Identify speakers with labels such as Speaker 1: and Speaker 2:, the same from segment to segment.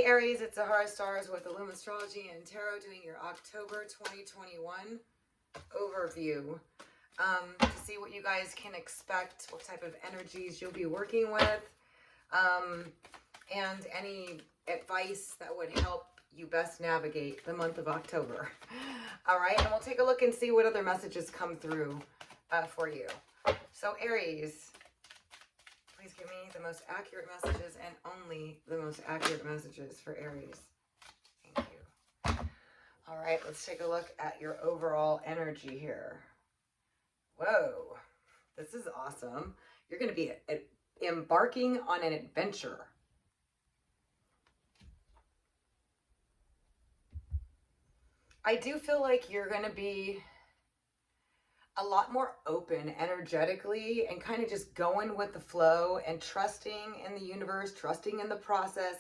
Speaker 1: Hey Aries, it's Zahara Stars with Illum Astrology and Tarot doing your October 2021 overview to see what you guys can expect, what type of energies you'll be working with, and any advice that would help you best navigate the month of October. All right, and we'll take a look and see what other messages come through for you. So Aries, please give me the most accurate messages and only the most accurate messages for Aries. Thank you. All right, let's take a look at your overall energy here. Whoa, this is awesome. You're going to be embarking on an adventure. I do feel like you're going to be a lot more open energetically and kind of just going with the flow and trusting in the universe, trusting in the process.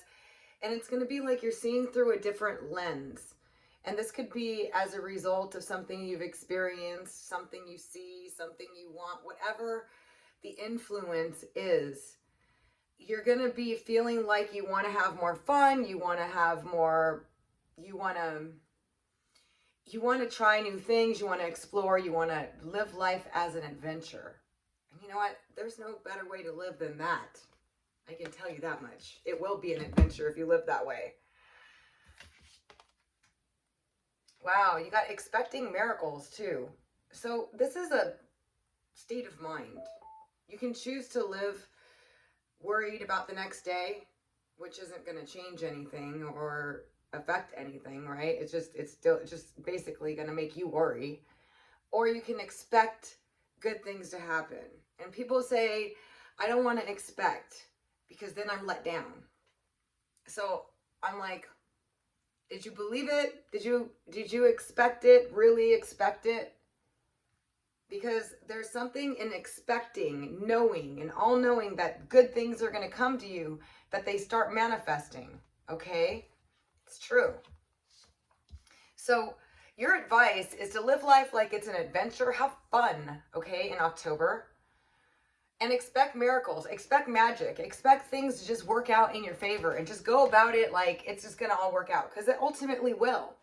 Speaker 1: And it's going to be like you're seeing through a different lens. And this could be as a result of something you've experienced, something you see, something you want, whatever the influence is. You're going to be feeling like you want to have more fun, you want to have more, you want to try new things, you want to explore, you want to live life as an adventure. And you know what? There's no better way to live than that. I can tell you that much. It will be an adventure if you live that way. Wow, you got expecting miracles too. So this is a state of mind. You can choose to live worried about the next day, which isn't going to change anything or affect anything, right? It's just basically going to make you worry. Or you can expect good things to happen. And people say, I don't want to expect because then I'm let down. So I'm like, did you believe it? Did you expect it? Really expect it? Because there's something in expecting, knowing, and all knowing that good things are going to come to you, that they start manifesting, okay? It's true. So your advice is to live life like it's an adventure. Have fun, okay, in October. And expect miracles, expect magic, expect things to just work out in your favor and just go about it like it's just going to all work out, because it ultimately will,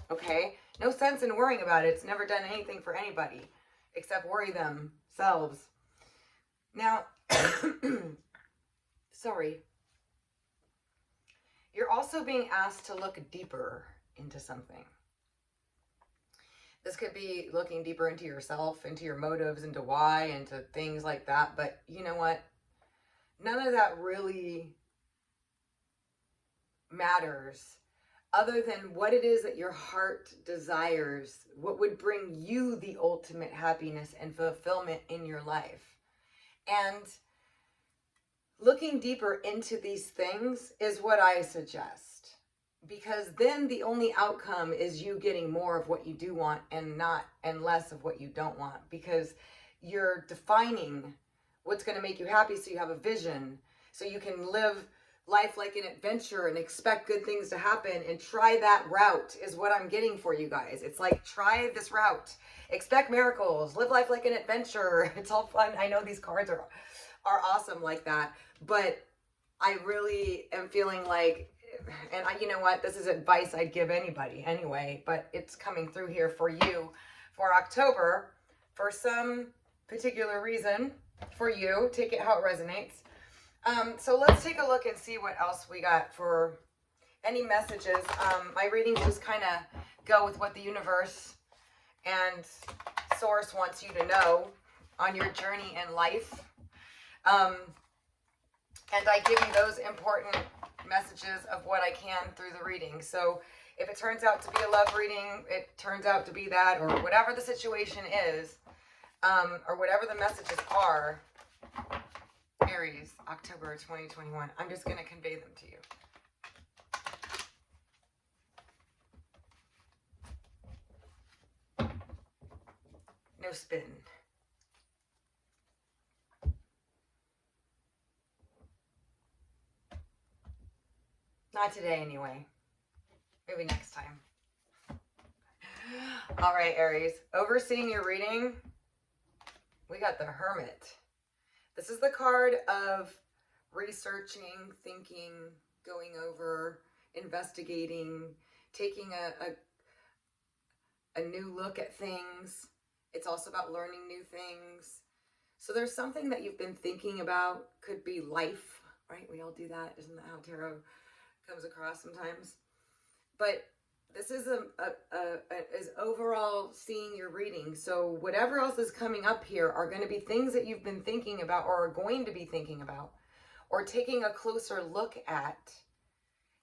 Speaker 1: okay? No sense in worrying about it. It's never done anything for anybody except worry themselves. Now, sorry. You're also being asked to look deeper into something. This could be looking deeper into yourself, into your motives, into why, into things like that. But you know what? None of that really matters other than what it is that your heart desires, what would bring you the ultimate happiness and fulfillment in your life. And looking deeper into these things is what I suggest. Because then the only outcome is you getting more of what you do want and less of what you don't want, because you're defining what's going to make you happy, so you have a vision, so you can live life like an adventure and expect good things to happen and try that route is what I'm getting for you guys. It's like, try this route, expect miracles, live life like an adventure. It's all fun. I know these cards are awesome like that, but I really am feeling like, and you know what, this is advice I'd give anybody anyway, but it's coming through here for you for October for some particular reason for you. Take it how it resonates. So let's take a look and see what else we got for any messages. My readings just kind of go with what the universe and source wants you to know on your journey in life. And I give you those important messages of what I can through the reading. So if it turns out to be a love reading, it turns out to be that, or whatever the situation is, or whatever the messages are, Aries, October 2021, I'm just going to convey them to you. No spin. Not today, anyway. Maybe next time. All right, Aries. Overseeing your reading, we got the Hermit. This is the card of researching, thinking, going over, investigating, taking a new look at things. It's also about learning new things. So there's something that you've been thinking about. Could be life, right? We all do that. Isn't that how tarot comes across sometimes? But this is is overall seeing your reading. So whatever else is coming up here are going to be things that you've been thinking about or are going to be thinking about or taking a closer look at.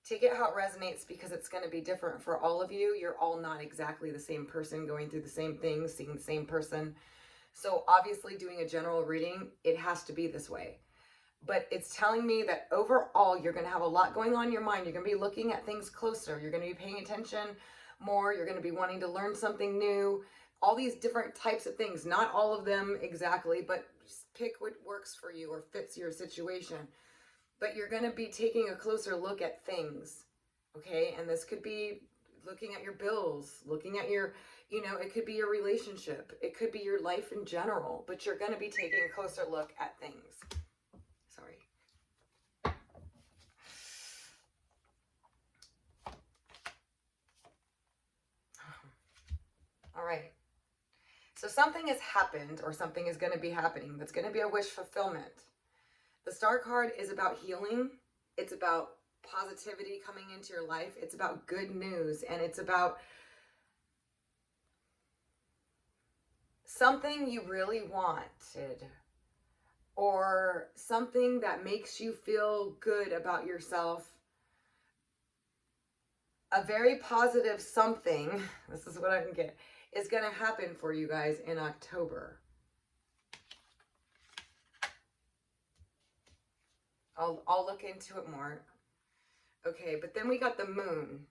Speaker 1: Take it how it resonates, because it's going to be different for all of you. You're all not exactly the same person, going through the same things, seeing the same person. So obviously doing a general reading, it has to be this way. But it's telling me that overall, you're going to have a lot going on in your mind. You're going to be looking at things closer. You're going to be paying attention more. You're going to be wanting to learn something new. All these different types of things. Not all of them exactly, but just pick what works for you or fits your situation. But you're going to be taking a closer look at things, okay? And this could be looking at your bills, looking at your, it could be your relationship. It could be your life in general, but you're going to be taking a closer look at things. Sorry. All right. So something has happened, or something is going to be happening. That's going to be a wish fulfillment. The Star card is about healing. It's about positivity coming into your life. It's about good news. And it's about something you really wanted, or something that makes you feel good about yourself. A very positive something, this is what I can get, is going to happen for you guys in October. I'll look into it more. Okay, but then we got the moon.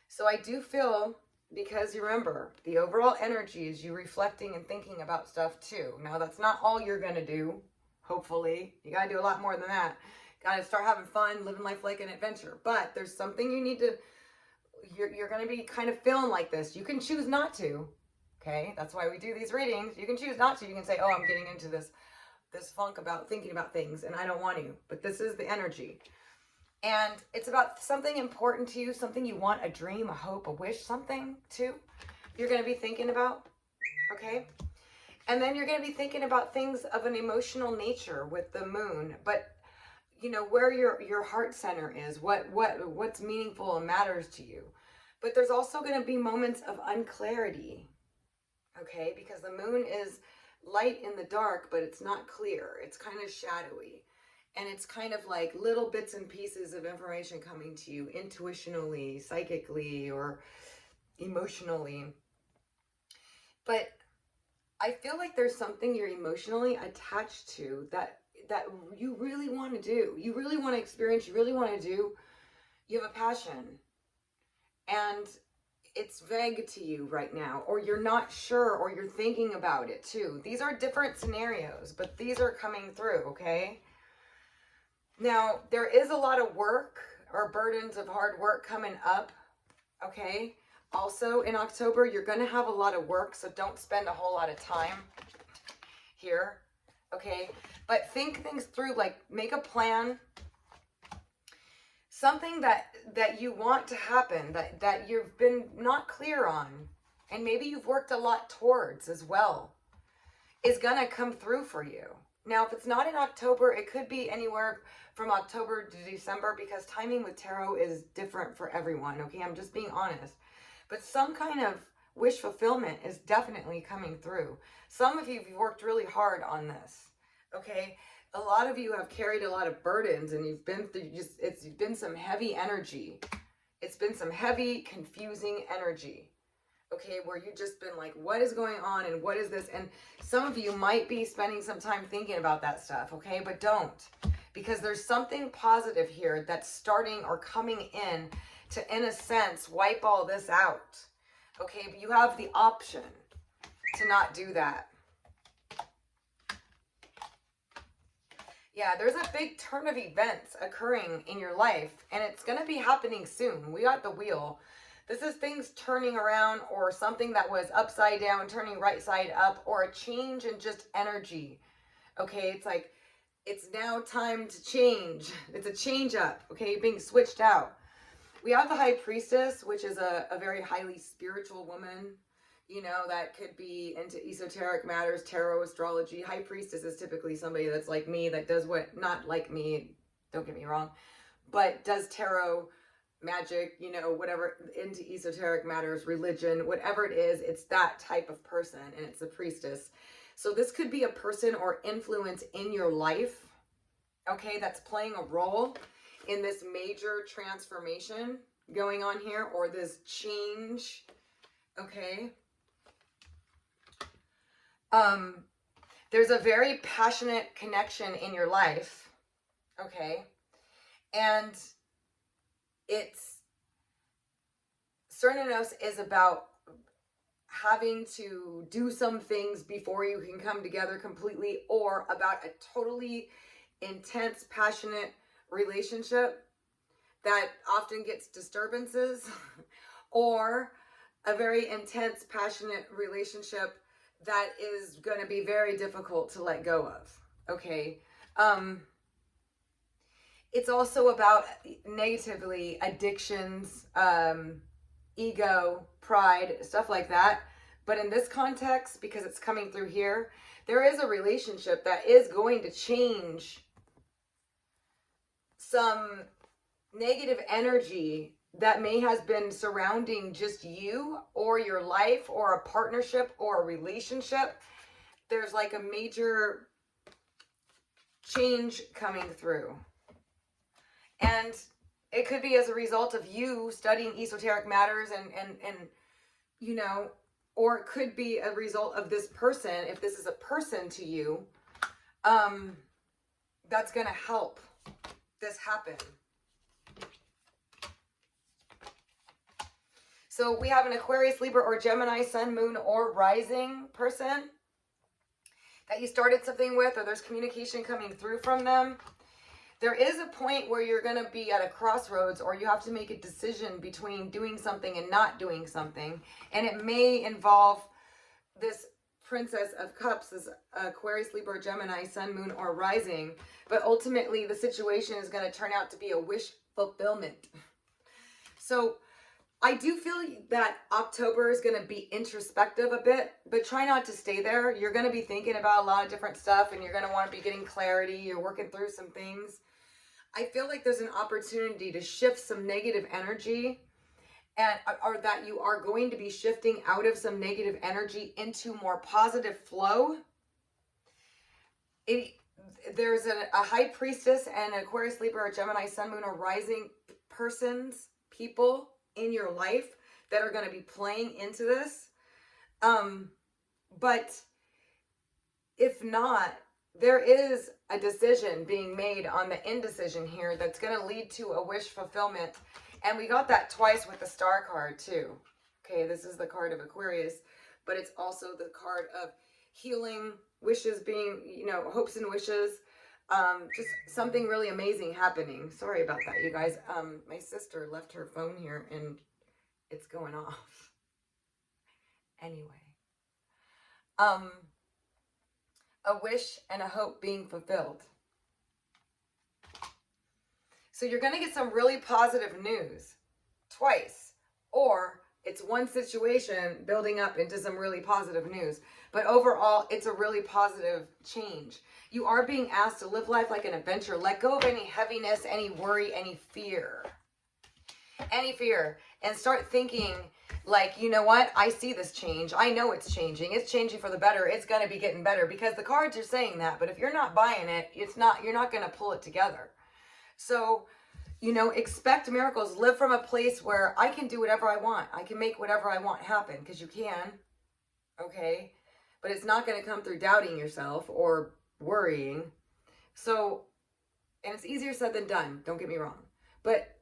Speaker 1: So I do feel, because you remember, the overall energy is you reflecting and thinking about stuff too. Now, that's not all you're going to do, hopefully. You got to do a lot more than that. Got to start having fun, living life like an adventure. But there's something you need to, you're going to be kind of feeling like this. You can choose not to, okay? That's why we do these readings. You can choose not to. You can say, oh, I'm getting into this funk about thinking about things and I don't want to, but this is the energy. And it's about something important to you, something you want, a dream, a hope, a wish, something too you're going to be thinking about, okay? And then you're going to be thinking about things of an emotional nature with the moon, but where your heart center is, what's meaningful and matters to you. But there's also going to be moments of unclarity, okay? Because the moon is light in the dark, but it's not clear. It's kind of shadowy. And it's kind of like little bits and pieces of information coming to you intuitionally, psychically, or emotionally. But I feel like there's something you're emotionally attached to that you really want to do. You really want to experience. You really want to do. You have a passion. And it's vague to you right now, or you're not sure, or you're thinking about it too. These are different scenarios, but these are coming through, okay? Now, there is a lot of work or burdens of hard work coming up, okay? Also, in October, you're going to have a lot of work, so don't spend a whole lot of time here, okay? But think things through, like make a plan. Something that you want to happen, that you've been not clear on, and maybe you've worked a lot towards as well, is going to come through for you. Now, if it's not in October, it could be anywhere from October to December, because timing with tarot is different for everyone, okay? I'm just being honest. But some kind of wish fulfillment is definitely coming through. Some of you have worked really hard on this, okay? A lot of you have carried a lot of burdens, and you've been through it's been some heavy energy. It's been some heavy, confusing energy, okay, where you've just been like, what is going on and what is this? And some of you might be spending some time thinking about that stuff, okay, but don't, because there's something positive here that's starting or coming in to, in a sense, wipe all this out, okay? But you have the option to not do that. Yeah, there's a big turn of events occurring in your life, and it's going to be happening soon. We got the wheel. This is things turning around, or something that was upside down, turning right side up, or a change in just energy. Okay, it's like, it's now time to change. It's a change up, okay, being switched out. We have the High Priestess, which is a very highly spiritual woman, you know, that could be into esoteric matters, tarot, astrology. High Priestess is typically somebody that's like me, that does what, not like me, don't get me wrong, but does tarot, magic, you know, whatever, into esoteric matters, religion, whatever it is, it's that type of person, and it's a priestess. So this could be a person or influence in your life, okay, that's playing a role in this major transformation going on here, or this change, okay? There's a very passionate connection in your life, okay? And it's, Cernanos is about having to do some things before you can come together completely, or about a totally intense, passionate relationship that often gets disturbances, or a very intense, passionate relationship that is going to be very difficult to let go of, okay? It's also about negatively addictions, ego, pride, stuff like that. But in this context, because it's coming through here, there is a relationship that is going to change some negative energy that may has been surrounding just you or your life or a partnership or a relationship. There's like a major change coming through. And it could be as a result of you studying esoteric matters and you know, or it could be a result of this person, if this is a person to you, that's going to help this happen. So we have an Aquarius, Libra, or Gemini, Sun, Moon, or Rising person that you started something with, or there's communication coming through from them. There is a point where you're going to be at a crossroads, or you have to make a decision between doing something and not doing something. And it may involve this Princess of Cups, this Aquarius, Libra, Gemini, Sun, Moon, or Rising. But ultimately, the situation is going to turn out to be a wish fulfillment. So I do feel that October is going to be introspective a bit, but try not to stay there. You're going to be thinking about a lot of different stuff, and you're going to want to be getting clarity. You're working through some things. I feel like there's an opportunity to shift some negative energy, and or that you are going to be shifting out of some negative energy into more positive flow. There's a High Priestess and Aquarius, Libra, or Gemini, Sun, Moon, or Rising people in your life that are going to be playing into this. But if not, there is a decision being made on the indecision here that's going to lead to a wish fulfillment. And we got that twice with the Star card too. Okay, this is the card of Aquarius, but it's also the card of healing, wishes being, you know, hopes and wishes. Just something really amazing happening. Sorry about that, you guys. My sister left her phone here and it's going off. Anyway. A wish and a hope being fulfilled. So you're going to get some really positive news twice, or it's one situation building up into some really positive news. But overall, it's a really positive change. You are being asked to live life like an adventure. Let go of any heaviness, any worry, any fear. Any fear. And start thinking like, you know what? I see this change. I know it's changing. It's changing for the better. It's going to be getting better, because the cards are saying that. But if you're not buying it, you're not going to pull it together. So, you know, expect miracles. Live from a place where I can do whatever I want. I can make whatever I want happen, because you can. Okay? But it's not going to come through doubting yourself or worrying. So, and it's easier said than done. Don't get me wrong. But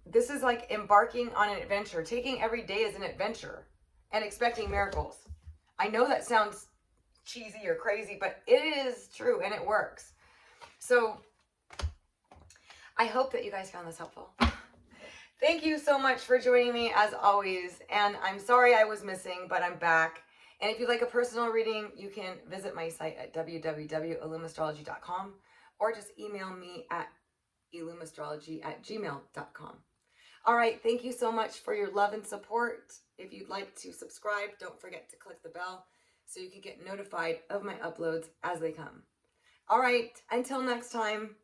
Speaker 1: this is like embarking on an adventure, taking every day as an adventure and expecting miracles. I know that sounds cheesy or crazy, but it is true and it works. So I hope that you guys found this helpful. Thank you so much for joining me as always. And I'm sorry I was missing, but I'm back. And if you'd like a personal reading, you can visit my site at www.illumastrology.com or just email me at illumastrology@gmail.com. All right, thank you so much for your love and support. If you'd like to subscribe, don't forget to click the bell so you can get notified of my uploads as they come. All right, until next time.